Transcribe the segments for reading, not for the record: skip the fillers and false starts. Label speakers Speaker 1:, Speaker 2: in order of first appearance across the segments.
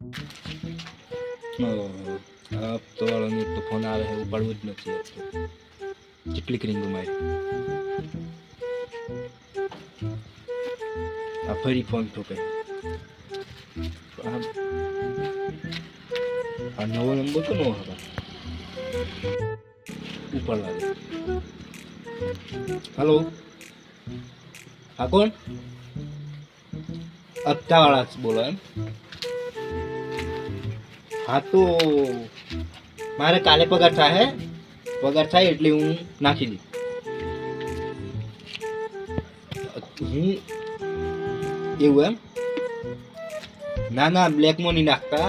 Speaker 1: તો વાળાનો તો ફોન આવે છે, ઉપાડવું જ નથી આપતો. કેટલીક રીંગો મારી આ ફરી ફોન ઠોકે. આ નવો નંબર કોનો હતો? ઉપાડવા દે. હલો, હા કોણ? હપ્તાવાળા જ બોલો એમ? હા તો મારે કાલે પગાર થાય, એટલે હું નાખી દઉં. હું એવું એમ? ના ના, બ્લેકમાં નહીં નાખતા.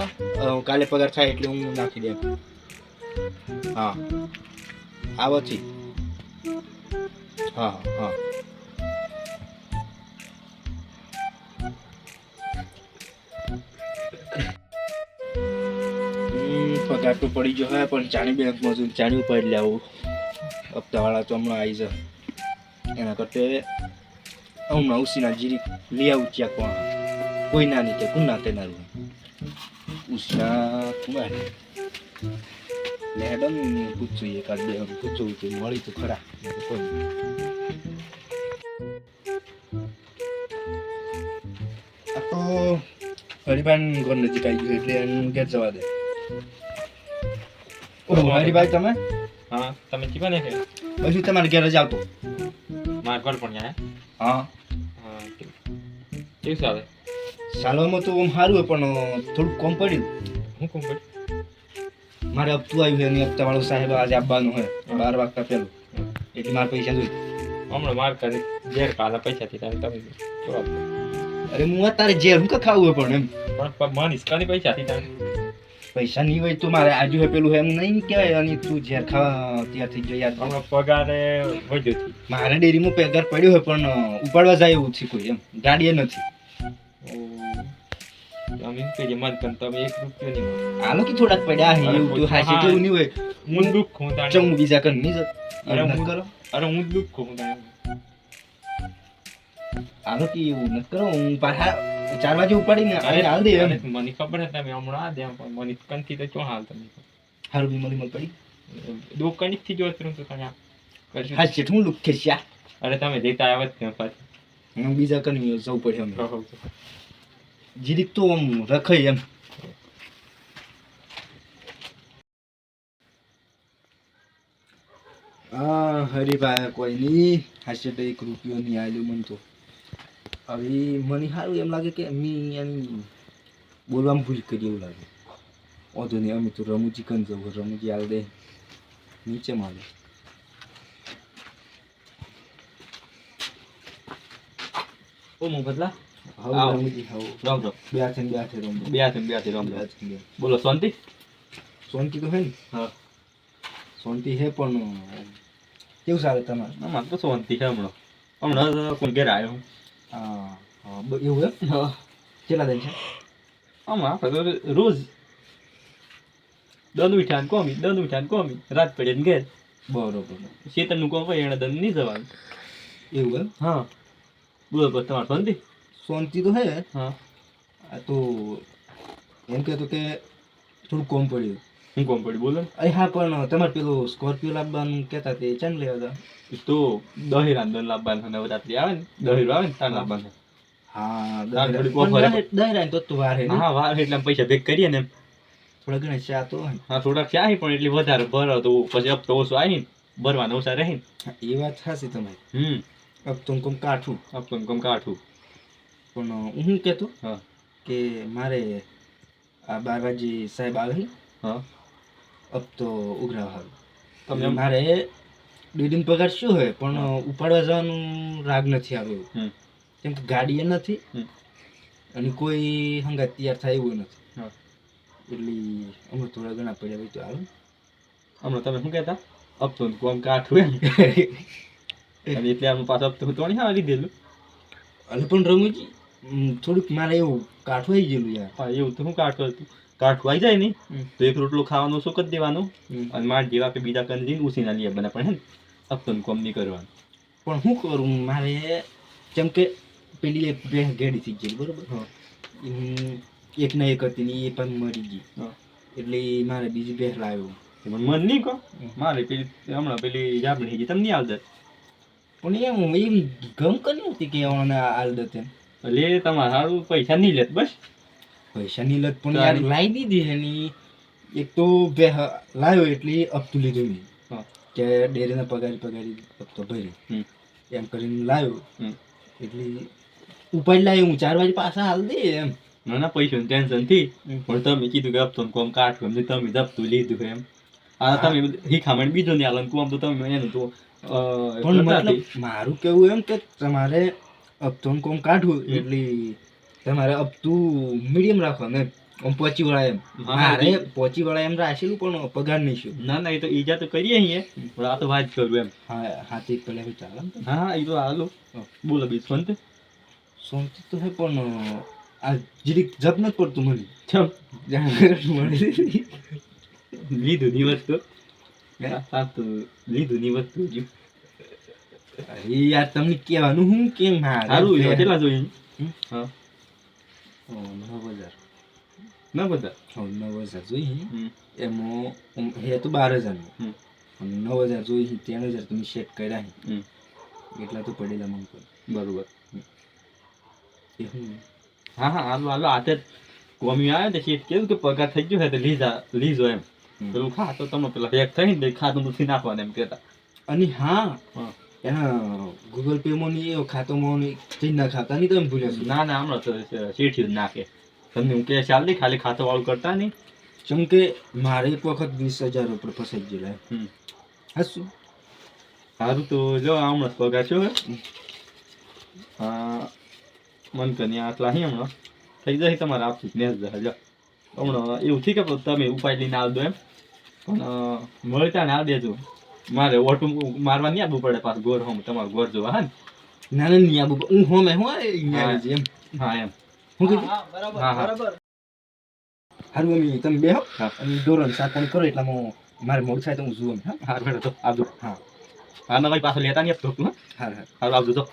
Speaker 1: કાલે પગાર થાય એટલે હું નાખી દઉં. હા, આવોથી. હા હા. પગાર તો પડી ગયો હે, પણ ચાણી બેંકમાં છું, ચાણી ઉપાડી લાવું. હપ્તાવાળા તો હમણાં આવી જાય. એના કરતા હમણાં ઉસીના જીરી લઈ આવું. ત્યાં કોઈ ના નહીં કે કોણ ના તેનારું ઉસના કુમાર લેડમ પૂછું એકાદ બે પૂછવું કે મળી તો ખરા. કોઈ આ તો હરિભાઈ ઘર નજીક આવી ગયું એટલે એનું ઘેર જવા દે. હરિભાઈ તમે?
Speaker 2: હા, તમે ચીપા ને
Speaker 1: પછી તમારે ઘેર જ આવતો.
Speaker 2: માર ઘર પણ જાય.
Speaker 1: હા
Speaker 2: હા, કેવું ચાલે?
Speaker 1: ચાલવામાં તો આમ સારું હોય, પણ થોડુંક કોમ પડ્યું.
Speaker 2: હું કોમ કર?
Speaker 1: મારે હપ્તું આવ્યું છે અને હપ્તાવાળો સાહેબ આજે આપવાનું હોય 12 વાગતા પહેલું, એટલે મારા પૈસા જોઈએ.
Speaker 2: હમણાં માર કરે ઘેર કાલા પૈસા થી તમે જવાબ.
Speaker 1: અરે હું તારે જે હું ખાવું હોય પણ એમ
Speaker 2: પણ માનીશ કાલી પૈસા થી તમે
Speaker 1: પૈસા નહીં હોય તો મારે આજુ હોય પેલું એમ નહીં કહેવાય. અને તું ઝેર ખાવા ત્યાંથી જો યાર
Speaker 2: હમણાં પગારે વધ્યો થી
Speaker 1: મારે ડેરીમાં પગાર પડ્યો હોય પણ ઉપાડવા જાય એવું છે કોઈ એમ ગાડી નથી.
Speaker 2: તમે કે જે મત કર તમે 1 રૂપિયો નહીં
Speaker 1: આલો કે થોડાક પડ્યા હે એવું તો હાસી કેવું નહીં હોય.
Speaker 2: હું દુઃખ હું તાણે
Speaker 1: ચમ બીજા કર નહીં જત.
Speaker 2: અરે
Speaker 1: હું
Speaker 2: હું
Speaker 1: કરો
Speaker 2: અરે હું દુઃખ હું તાણે
Speaker 1: આલો કે એવું ન કરો. હું પાછા 4 વાગે ઉપાડીને હાલ દે એમ.
Speaker 2: મને ખબર છે તમે હમણાં આ દે પણ મને કંથી તો ચો હાલ તમે
Speaker 1: હારું બી મળી પડી
Speaker 2: દુકાનિક થી જોત તો તમે
Speaker 1: હા શેઠ હું લુક ખેસ્યા.
Speaker 2: અરે તમે દેતા આવત ને પાછી
Speaker 1: હું બીજા કર જવું પડે અમે
Speaker 2: રહો
Speaker 1: જીરીક તો આમ રખાય એમ. હા હરીભાઈ કોઈ નહીં હાશે તો 1 રૂપિયો નહીં આવ્યો મને તો. હવે મને સારું એમ લાગે કે મેં એની બોલવામાં ભૂલ કરી એવું લાગે. વાંધો નહીં, અમે તો રમૂજી કન જવું, રમૂજી હાલ દે નીચે મારે.
Speaker 2: ઓ મો બદલા
Speaker 1: હવે રમૂજી હાવ
Speaker 2: રામ રામ
Speaker 1: બે હાથે રમ
Speaker 2: બે હાથે રામ રામ બોલો શાંતિ
Speaker 1: શાંતિ તો હે ને?
Speaker 2: હા
Speaker 1: શાંતિ હે પણ કેવું ચાલે તમારે?
Speaker 2: અમારે તો શાંતિ છે. હમણાં કોઈ ઘેર આવ્યો
Speaker 1: હા હા એવું એમ? હા કેટલા દિન છે?
Speaker 2: આમાં આપણે તો રોજ દન ઉઠ્યા કોમી રાત પડે ને ઘેર.
Speaker 1: બરોબર
Speaker 2: શેતરનું કોમ હોય એને દન નહીં જવાનું.
Speaker 1: એવું એમ?
Speaker 2: હા બોલો બસ તમારે શાંતિ?
Speaker 1: શાંતિ તો હે.
Speaker 2: હા
Speaker 1: આ તો એમ કહેતો કે થોડું કોમ પડ્યું.
Speaker 2: હું કોમ પડી બોલો ને.
Speaker 1: અરે હા પણ તમારે પેલું સ્કોર્પિયો લાવવાનું કહેતા તે ચાલ લેવા હતા.
Speaker 2: તો દહેરાન દન લાવવાનું નવરાત્રી આવે ને દહેરો આવે ને તાર લાવવાનું.
Speaker 1: હા
Speaker 2: તાર થોડીક offer હે.
Speaker 1: દહેરાય તો વાર હે ને?
Speaker 2: હા વાર એટલે પૈસા ભેગ કરીએ ને એમ.
Speaker 1: થોડા ઘણા ચા તો હે.
Speaker 2: હા થોડાક છે પણ એટલી વધારે ભરો તો પછી હપ્તો ઓછો આવી ને ભરવાના ઓછા રહે ને.
Speaker 1: એ વાત સાચી તમારી. અબ તુમ કાઠું
Speaker 2: હપ્તો કમ કાઠું.
Speaker 1: પણ હું શું કહેતો
Speaker 2: હા
Speaker 1: કે મારે આ 12 વાગે સાહેબ આવે છે.
Speaker 2: હા
Speaker 1: અબ તો ઉઘરાવ હારું
Speaker 2: તમે
Speaker 1: મારે દીદીનો પગાર શું હોય પણ ઉપાડવા જવાનું રાગ નથી આવ્યો. કેમ કે ગાડી એ નથી અને કોઈ હંગાત તૈયાર થાય એવું નથી.
Speaker 2: હા
Speaker 1: એટલે અમે થોડા ઘણા પડ્યા હોય તો હાલ.
Speaker 2: હમણાં તમે શું કહેતા હપ્તો કોમ કાઠું એમ અને એટલે આમ પાછો હપ્તો તો નહીં આવી દીધેલું.
Speaker 1: અને પણ રમુજી થોડુંક મારે એવું કાઠું આવી ગયેલું યાર.
Speaker 2: હા એવું તો શું કાઠું હતું કાઠું આવી જાય ને તો એક રોટલો ખાવાનું શું કરી દેવાનું અને માર જેવા કે બીજા કને જઈને ઉસીના લઈ બને પણ હે ને હપ્તો કોમ નહીં કરવાનું.
Speaker 1: પણ શું કરું મારે જેમ કે પેલી એક બે ગેડી થઈ ગઈ બરોબર. એક ને એક હતી ને એ પણ મરી ગઈ
Speaker 2: હા.
Speaker 1: એટલે મારે બીજી ભેંસ લાવ્યો
Speaker 2: પણ મન નહીં કહો મારે પેલી હમણાં પેલી જાબડી છે તમને નહીં આવડત
Speaker 1: પણ એમ એવી ગમ કરી હતી કે ઓને આદત એમ
Speaker 2: એટલે તમારે સારું પૈસા નહીં લેત બસ
Speaker 1: પૈસાની લત પણ યાર લાવી દીધી એની એક તો ભેંસ લાવ્યો એટલે હપ્તું લીધું મેં
Speaker 2: હા.
Speaker 1: કે ડેરીના પગારી હપ્તો ભર્યો
Speaker 2: હમ.
Speaker 1: એમ કરીને લાવ્યો
Speaker 2: હમ.
Speaker 1: એટલે ઉપાડ લાવ્યો હું 4 વાગે પાછા હાલ દે એમ
Speaker 2: ના ના પૈસાનું ટેન્શન થી પણ તમે કીધું કે હપ્તો કોમ કાઢો એમ તમે હપ્તું લીધું એમ આ તમે શીખામણ બીજો નહીં આલો કોમ તો તમે એનું તો
Speaker 1: પણ મતલબ મારું કેવું એમ કે તમારે હપ્તોનું કોમ કાઢવું એટલે તમારે હપ્તું મીડિયમ રાખવાનું એમ આમ પહોંચી વળાય એમ
Speaker 2: હા,
Speaker 1: મારે
Speaker 2: એ-
Speaker 1: પહોંચી વળાય એમ રાખેલું પણ પગાર નહીં શું
Speaker 2: ના ના એ તો ઈજા તો કરીએ અહીંયા પણ આ તો વાત કરું એમ
Speaker 1: હા હાથી પેલા ચાલે ને
Speaker 2: હા હા એ તો હાલો બોલો બીજું ફોન
Speaker 1: સોનતી તો હે પણ આ જીરીક જપ નથી પડતું મને
Speaker 2: ચમ
Speaker 1: મળે
Speaker 2: લીધું ની વસ્તુ
Speaker 1: હે?
Speaker 2: હા તો લીધું ની વસ્તુ જો
Speaker 1: અરે યાર તમને કહેવાનું હું કે મારે
Speaker 2: સારું છે કેટલા જોઈએ
Speaker 1: હમ?
Speaker 2: હા
Speaker 1: 9000
Speaker 2: ના બધા
Speaker 1: 9000 જોઈએ
Speaker 2: હમ.
Speaker 1: એમાં હે તો 12000
Speaker 2: હમ.
Speaker 1: 9000 જોઈએ 3000 તમે સેટ કર્યા છે
Speaker 2: હમ.
Speaker 1: એટલા તો પડેલા મને પર
Speaker 2: બરોબર
Speaker 1: એ હું
Speaker 2: હા હા હાલો હાલો આતે કોમી આવે ને શેઠ કેવું કે પગાર થઈ ગયો છે તો લીજો એમ
Speaker 1: હમ.
Speaker 2: પેલું ખાતો તમે પેલા હેક થઈને તે ખાતું નથી નાખવાનું એમ કહેતા
Speaker 1: અને હા
Speaker 2: હા.
Speaker 1: એના ગૂગલ પે માં ની ખાતામાં ની ચીજ ના ખાતા નહીં તમે ભૂલ્યા છો
Speaker 2: ના ના હમણાં તો શેઠ જ નાખે તમને હું કે ચાલ નહીં ખાલી ખાતું વાળું કરતા નહીં
Speaker 1: જેમ કે મારે એક વખત 20000 ઉપર ફસાઈ ગયેલા
Speaker 2: હમ.
Speaker 1: હાશું
Speaker 2: સારું તો જો હમણાં પગાર છો હા મન કની આટલા અહીં હમણાં થઈ જાય તમારે આપશું ને જ જો હમણાં એવું થઈ કે તમે ઉપાય લઈને આવ દો એમ પણ મળતા ને આ દેજો મારે ઓટું મારવા નહીં આવવું પડે પાછું ગોર હોમ તમારું ગોર જોવા હા ને
Speaker 1: ના ના નહીં આબુ હું હોમે હું અહીંયા એમ
Speaker 2: હા એમ
Speaker 1: હું કીધું
Speaker 2: હા હા
Speaker 1: હારું મમ્મી તમે બેહો
Speaker 2: હા.
Speaker 1: અને દોરણ સાત કરો એટલામાં મારે મોડું થાય તો હું જોઉં હા
Speaker 2: હાર બેઠો તો આવજો
Speaker 1: હા
Speaker 2: હા ના ભાઈ પાછો લેતા નહીં આપતો તું
Speaker 1: હા હા
Speaker 2: હારું આવજો તો